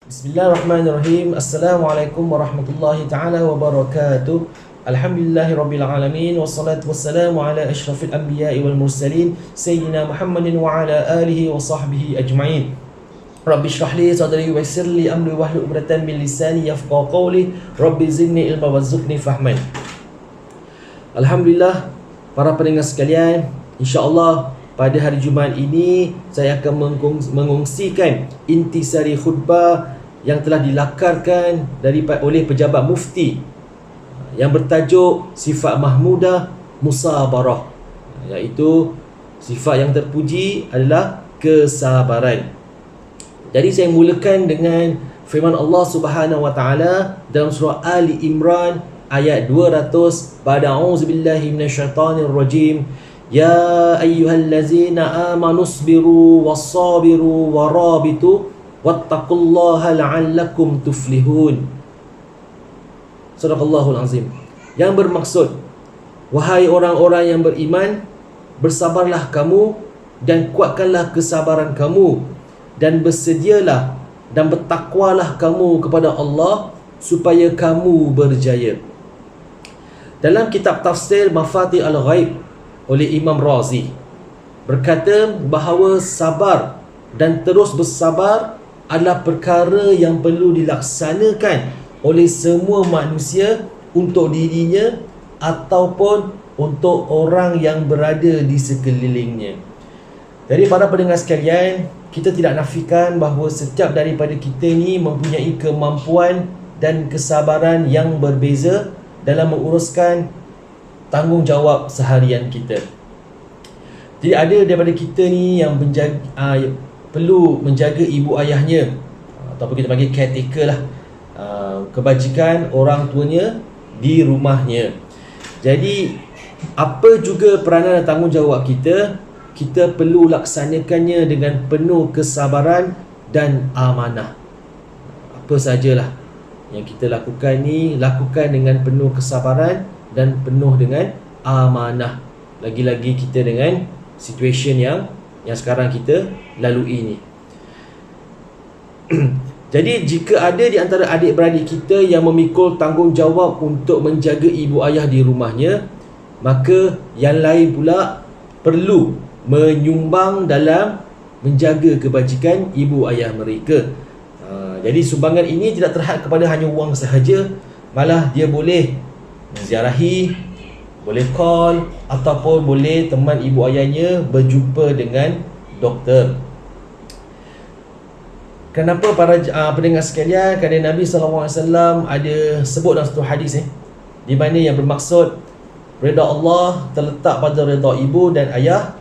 Bismillahirrahmanirrahim. Assalamualaikum warahmatullahi ta'ala wabarakatuh. Alhamdulillahirrabbilalamin. Wassalatu wassalamu ala ashrafil anbiya'i wal mursalin Sayyidina Muhammadin wa ala alihi wa sahbihi ajma'in. Rabbi shrah li sadri wa yassir li amri wahlul 'uqdatam min lisani yafqahu qawli. Rabbi zidni ilma warzuqni fahman. Alhamdulillah, para pendengar sekalian, insya-Allah pada hari Jumaat ini saya akan mengongsikan intisari khutbah yang telah dilakarkan oleh pejabat mufti yang bertajuk sifat mahmudah musabarah, iaitu sifat yang terpuji adalah kesabaran. Jadi saya mulakan dengan firman Allah Subhanahu wa taala dalam surah Ali Imran ayat 200, pada auzubillahi minasyaitonir rajim. Ya ayyuhallazina amanu sabiru wassabiru warabitu wattaqullaha la'allakum tuflihun. Sadaqallahul azim. Yang bermaksud, wahai orang-orang yang beriman, bersabarlah kamu dan kuatkanlah kesabaran kamu, dan bersedialah dan bertakwalah kamu kepada Allah supaya kamu berjaya. Dalam kitab tafsir Mafatih Al-Ghaib oleh Imam Razi berkata bahawa sabar dan terus bersabar adalah perkara yang perlu dilaksanakan oleh semua manusia untuk dirinya ataupun untuk orang yang berada di sekelilingnya. Jadi para pendengar sekalian, kita tidak nafikan bahawa setiap daripada kita ni mempunyai kemampuan dan kesabaran yang berbeza dalam menguruskan tanggungjawab seharian kita. Jadi ada daripada kita ni yang perlu menjaga ibu ayahnya, ataupun kita panggil caretaker lah, kebajikan orang tuanya di rumahnya. Jadi apa juga peranan dan tanggungjawab kita, kita perlu laksanakannya dengan penuh kesabaran dan amanah. Apa sajalah yang kita lakukan ni, lakukan dengan penuh kesabaran dan penuh dengan amanah. Lagi-lagi kita dengan situasi yang sekarang kita lalui ni. Jadi jika ada di antara adik-beradik kita yang memikul tanggungjawab untuk menjaga ibu ayah di rumahnya, maka yang lain pula perlu menyumbang dalam menjaga kebajikan ibu ayah mereka. Jadi sumbangan ini tidak terhad kepada hanya wang sahaja, malah dia boleh menziarahi, boleh call, ataupun boleh teman ibu ayahnya berjumpa dengan doktor. Kenapa para pendengar sekalian? Kerana Nabi SAW ada sebut dalam satu hadis di mana yang bermaksud redha Allah terletak pada redha ibu dan ayah,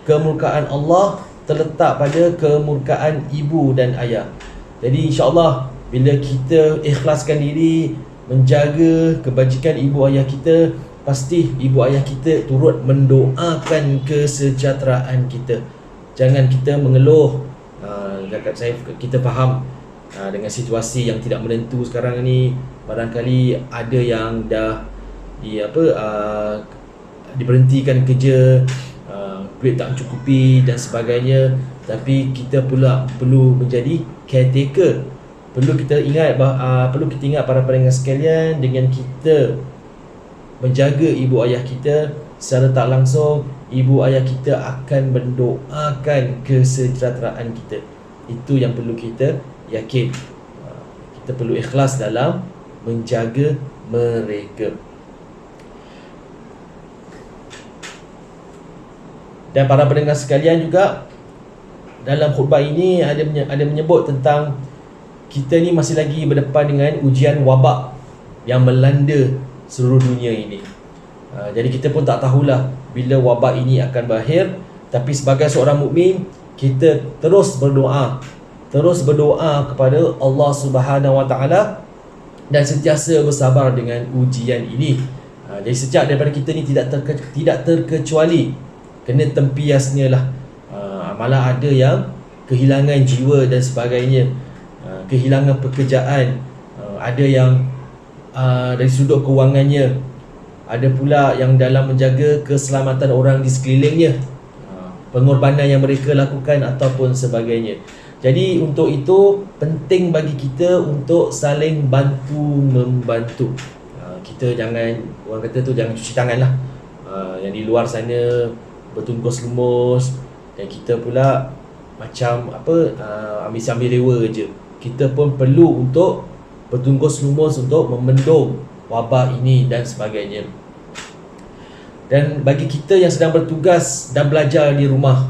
kemurkaan Allah terletak pada kemurkaan ibu dan ayah. Jadi insya-Allah bila kita ikhlaskan diri menjaga kebajikan ibu ayah kita, pasti ibu ayah kita turut mendoakan kesejahteraan kita. Jangan kita mengeluh. Kita faham dengan situasi yang tidak menentu sekarang ni, barangkali ada yang dah diberhentikan kerja, duit tak mencukupi dan sebagainya. Tapi kita pula perlu menjadi caretaker. Perlu kita ingat para pendengar sekalian, dengan kita menjaga ibu ayah kita, secara tak langsung ibu ayah kita akan mendoakan kesejahteraan kita. Itu yang perlu kita yakin. Kita perlu ikhlas dalam menjaga mereka. Dan para pendengar sekalian juga, dalam khutbah ini ada menyebut tentang kita ni masih lagi berdepan dengan ujian wabak yang melanda seluruh dunia ini. Jadi kita pun tak tahulah bila wabak ini akan berakhir. Tapi sebagai seorang mukmin, kita terus berdoa kepada Allah Subhanahu wa taala dan sentiasa bersabar dengan ujian ini. Jadi setiap daripada kita ni tidak terkecuali kena tempiasnya lah. Malah ada yang kehilangan jiwa dan sebagainya, kehilangan pekerjaan, ada yang dari sudut kewangannya, ada pula yang dalam menjaga keselamatan orang di sekelilingnya, pengorbanan yang mereka lakukan ataupun sebagainya. Jadi untuk itu penting bagi kita untuk saling bantu membantu. Kita jangan, orang kata tu, jangan cuci tangan lah. Yang di luar sana bertungkus lumus dan kita pula macam apa, ambil-ambil lewa je. Kita pun perlu untuk bertungkus lumus untuk membendung wabak ini dan sebagainya. Dan bagi kita yang sedang bertugas dan belajar di rumah,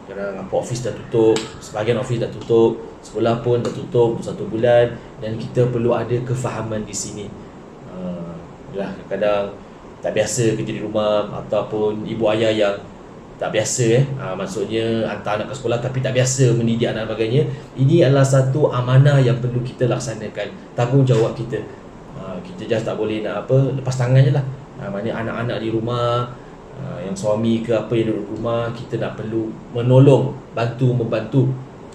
kadang apa office dah tutup, sebahagian office dah tutup, sekolah pun dah tutup 1 bulan, dan kita perlu ada kefahaman di sini. Kadang-kadang tak biasa kerja di rumah, ataupun ibu ayah yang tak biasa maksudnya hantar anak ke sekolah tapi tak biasa mendidik anak sebagainya. Ini adalah satu amanah yang perlu kita laksanakan, tanggungjawab kita. Kita just tak boleh nak apa, lepas tangan je lah. Maknanya anak-anak di rumah, yang suami ke apa yang duduk rumah, kita nak perlu menolong, membantu.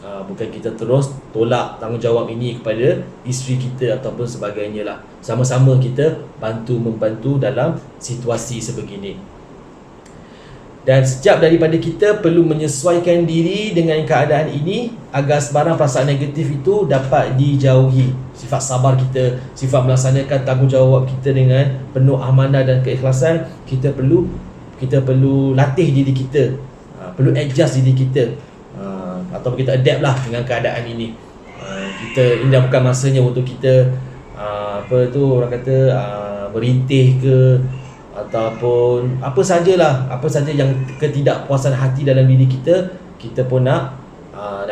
Bukan kita terus tolak tanggungjawab ini kepada isteri kita ataupun sebagainya lah. Sama-sama kita membantu dalam situasi sebegini. Dan setiap daripada kita perlu menyesuaikan diri dengan keadaan ini agar sebarang perasaan negatif itu dapat dijauhi. Sifat sabar kita, sifat melaksanakan tanggungjawab kita dengan penuh amanah dan keikhlasan, kita perlu latih diri kita, perlu adjust diri kita, atau kita adapt lah dengan keadaan ini. Ini dah bukan masanya untuk kita orang kata berintih ke, ataupun apa saja yang ketidakpuasan hati dalam diri kita, kita pun nak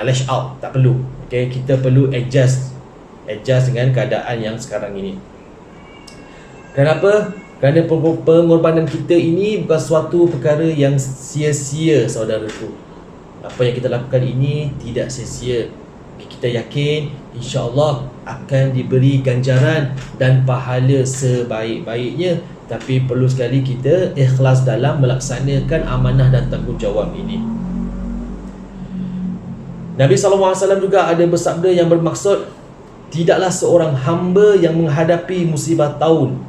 lash out, tak perlu. Okay? Kita perlu adjust dengan keadaan yang sekarang ini. Kenapa? Kerana pengorbanan kita ini bukan suatu perkara yang sia-sia, saudaraku. Apa yang kita lakukan ini tidak sia-sia. Kita yakin insya-Allah akan diberi ganjaran dan pahala sebaik-baiknya. Tapi perlu sekali kita ikhlas dalam melaksanakan amanah dan tanggungjawab ini. Nabi SAW juga ada bersabda yang bermaksud, tidaklah seorang hamba yang menghadapi musibah taun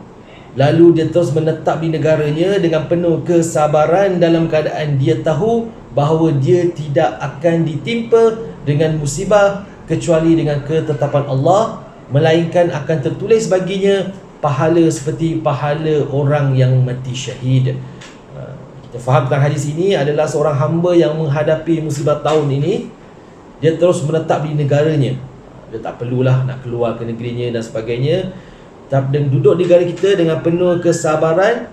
lalu dia terus menetap di negaranya dengan penuh kesabaran dalam keadaan dia tahu bahawa dia tidak akan ditimpa dengan musibah kecuali dengan ketetapan Allah, melainkan akan tertulis baginya pahala seperti pahala orang yang mati syahid. Kita faham tentang hadis ini adalah seorang hamba yang menghadapi musibah tahun ini, dia terus menetap di negaranya. Dia tak perlulah nak keluar ke negerinya dan sebagainya. Dan duduk di negara kita dengan penuh kesabaran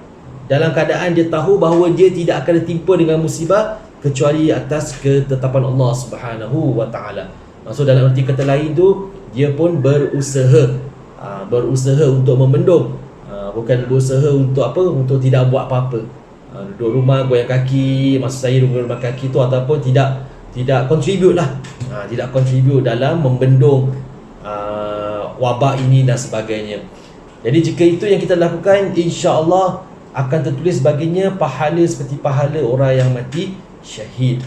dalam keadaan dia tahu bahawa dia tidak akan ditimpa dengan musibah kecuali atas ketetapan Allah Subhanahu wa taala. Maksud dalam arti kata lain tu, dia pun berusaha untuk membendung, bukan berusaha untuk untuk tidak buat apa-apa. Duduk rumah goyang kaki, maksud saya duduk rumah kaki tu, ataupun tidak contribute lah, tidak contribute dalam membendung wabak ini dan sebagainya. Jadi jika itu yang kita lakukan, insya-Allah akan tertulis baginya pahala seperti pahala orang yang mati syahid.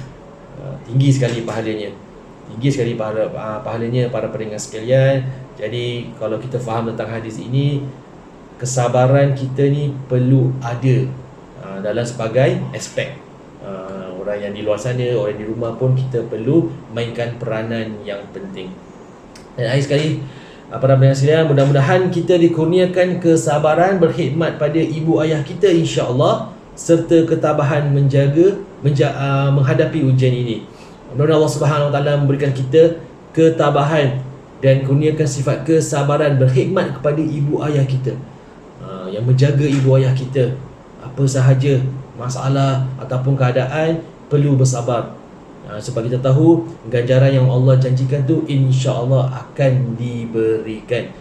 Tinggi sekali pahalanya. Pahalanya para pendengar sekalian. Jadi kalau kita faham tentang hadis ini, kesabaran kita ni perlu ada dalam sebagai aspek. Orang yang di luar sana, orang di rumah pun kita perlu mainkan peranan yang penting. Dan akhir sekali, para pendengar sekalian, mudah-mudahan kita dikurniakan kesabaran berkhidmat pada ibu ayah kita insya-Allah, serta ketabahan menghadapi ujian ini. Mudah-mudahan Allah Subhanahu Wa Taala memberikan kita ketabahan dan kurniakan sifat kesabaran berkhidmat kepada ibu ayah kita, yang menjaga ibu ayah kita. Apa sahaja masalah ataupun keadaan, perlu bersabar. Sebab kita tahu ganjaran yang Allah janjikan tu insya-Allah akan diberikan.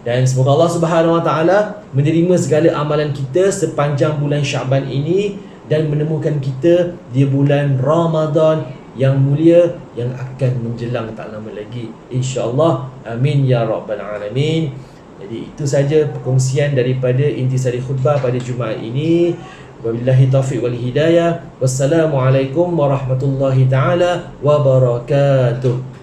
Dan semoga Allah Subhanahu Wa Taala menerima segala amalan kita sepanjang bulan Syaban ini dan menemukan kita di bulan Ramadan yang mulia yang akan menjelang tak lama lagi, insya-Allah. Amin ya rabbal alamin. Jadi itu saja perkongsian daripada intisari khutbah pada Jumaat ini. Wabillahi taufiq wal hidayah. Wassalamualaikum warahmatullahi taala wabarakatuh.